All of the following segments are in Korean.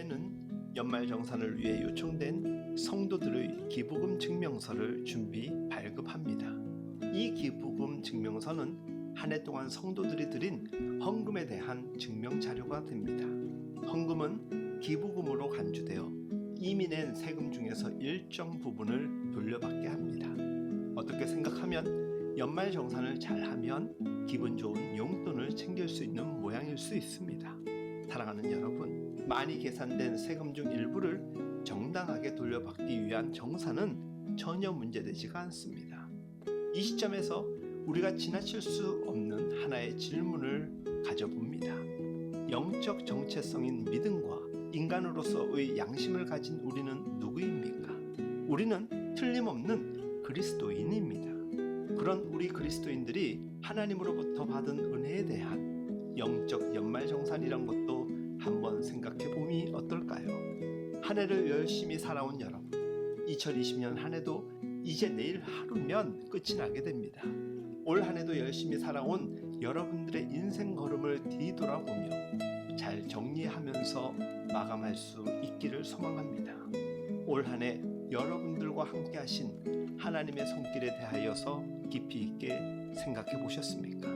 교회는 연말정산을 위해 요청된 성도들의 기부금 증명서를 준비 발급합니다. 이 기부금 증명서는 한 해 동안 성도들이 드린 헌금에 대한 증명 자료가 됩니다. 헌금은 기부금으로 간주되어 이미 낸 세금 중에서 일정 부분을 돌려받게 합니다. 어떻게 생각하면 연말정산을 잘하면 기분 좋은 용돈을 챙길 수 있는 모양일 수 있습니다. 사랑하는 여러분, 많이 계산된 세금 중 일부를 정당하게 돌려받기 위한 정산은 전혀 문제되지가 않습니다. 이 시점에서 우리가 지나칠 수 없는 하나의 질문을 가져봅니다. 영적 정체성인 믿음과 인간으로서의 양심을 가진 우리는 누구입니까? 우리는 틀림없는 그리스도인입니다. 그런 우리 그리스도인들이 하나님으로부터 받은 은혜에 대한 영적 연말정산이란 것도 한번 생각해 봄이 어떨까요? 한 해를 열심히 살아온 여러분, 2020년 한 해도 이제 내일 하루면 끝이 나게 됩니다. 올 한 해도 열심히 살아온 여러분들의 인생 걸음을 뒤돌아보며 잘 정리하면서 마감할 수 있기를 소망합니다. 올 한 해 여러분들과 함께 하신 하나님의 손길에 대하여서 깊이 있게 생각해 보셨습니까?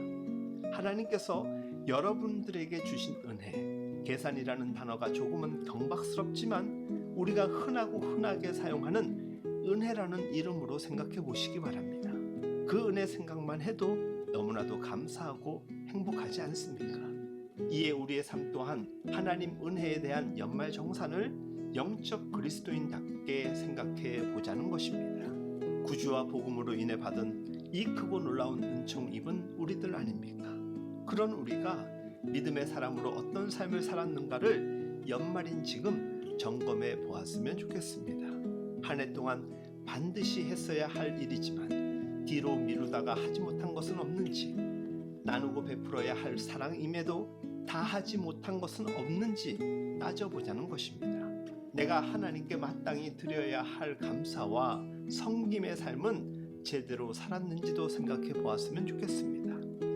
하나님께서 여러분들에게 주신 은혜, 계산이라는 단어가 조금은 경박스럽지만 우리가 흔하게 사용하는 은혜라는 이름으로 생각해 보시기 바랍니다. 그 은혜 생각만 해도 너무나도 감사하고 행복하지 않습니까? 이에 우리의 삶 또한 하나님 은혜에 대한 연말정산을 영적 그리스도인답게 생각해 보자는 것입니다. 구주와 복음으로 인해 받은 이 크고 놀라운 은총 입은 우리들 아닙니까? 그런 우리가 믿음의 사람으로 어떤 삶을 살았는가를 연말인 지금 점검해 보았으면 좋겠습니다. 한 해 동안 반드시 했어야 할 일이지만 뒤로 미루다가 하지 못한 것은 없는지, 나누고 베풀어야 할 사랑임에도 다 하지 못한 것은 없는지 따져보자는 것입니다. 내가 하나님께 마땅히 드려야 할 감사와 섬김의 삶은 제대로 살았는지도 생각해 보았으면 좋겠습니다.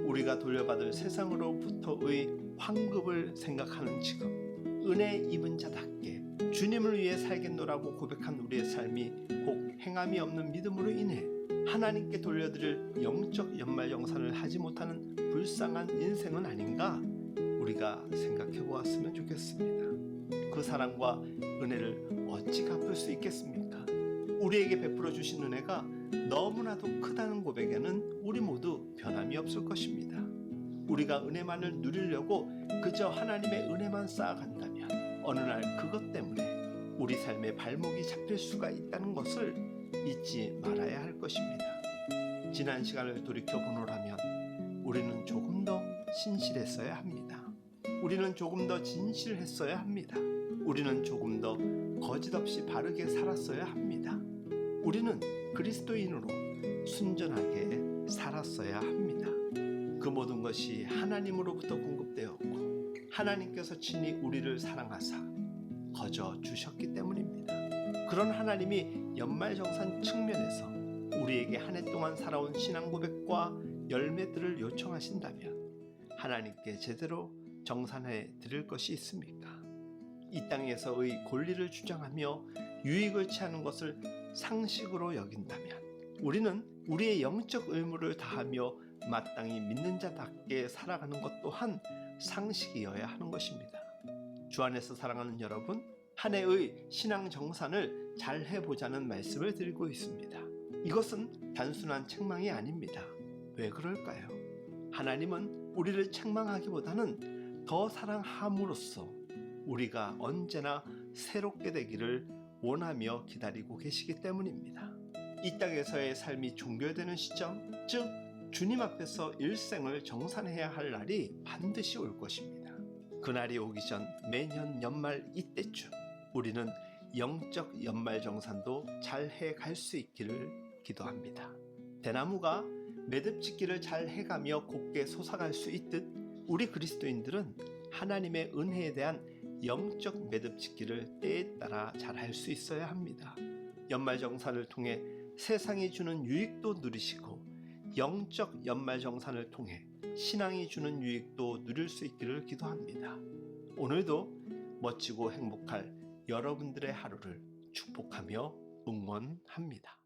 우리가 돌려받을 세상으로부터의 환급을 생각하는 지금, 은혜 입은 자답게 주님을 위해 살겠노라고 고백한 우리의 삶이 혹 행함이 없는 믿음으로 인해 하나님께 돌려드릴 영적 연말정산을 하지 못하는 불쌍한 인생은 아닌가 우리가 생각해 보았으면 좋겠습니다. 그 사랑과 은혜를 어찌 갚을 수 있겠습니까? 우리에게 베풀어 주신 은혜가 너무나도 크다는 고백에는 우리 모두 변함이 없을 것입니다. 우리가 은혜만을 누리려고 그저 하나님의 은혜만 쌓아간다면 어느 날 그것 때문에 우리 삶의 발목이 잡힐 수가 있다는 것을 잊지 말아야 할 것입니다. 지난 시간을 돌이켜보노라면 우리는 조금 더 신실했어야 합니다. 우리는 조금 더 진실했어야 합니다. 우리는 조금 더 거짓없이 바르게 살았어야 합니다. 우리는 그리스도인으로 순전하게 살았어야 합니다. 그 모든 것이 하나님으로부터 공급되었고 하나님께서 친히 우리를 사랑하사 거저 주셨기 때문입니다. 그런 하나님이 연말정산 측면에서 우리에게 한 해 동안 살아온 신앙 고백과 열매들을 요청하신다면 하나님께 제대로 정산해 드릴 것이 있습니까? 이 땅에서의 권리를 주장하며 유익을 취하는 것을 상식으로 여긴다면 우리는 우리의 영적 의무를 다하며 마땅히 믿는 자답게 살아가는 것 또한 상식이어야 하는 것입니다. 주 안에서 사랑하는 여러분, 한 해의 신앙 정산을 잘 해보자는 말씀을 드리고 있습니다. 이것은 단순한 책망이 아닙니다. 왜 그럴까요? 하나님은 우리를 책망하기보다는 더 사랑함으로써 우리가 언제나 새롭게 되기를 원하며 기다리고 계시기 때문입니다. 이 땅에서의 삶이 종결되는 시점, 즉 주님 앞에서 일생을 정산해야 할 날이 반드시 올 것입니다. 그날이 오기 전 매년 연말 이때쯤 우리는 영적 연말정산도 잘 해갈 수 있기를 기도합니다. 대나무가 매듭짓기를 잘 해가며 곱게 솟아갈 수 있듯 우리 그리스도인들은 하나님의 은혜에 대한 영적 매듭짓기를 때에 따라 잘 할 수 있어야 합니다. 연말정산을 통해 세상이 주는 유익도 누리시고 영적 연말정산을 통해 신앙이 주는 유익도 누릴 수 있기를 기도합니다. 오늘도 멋지고 행복할 여러분들의 하루를 축복하며 응원합니다.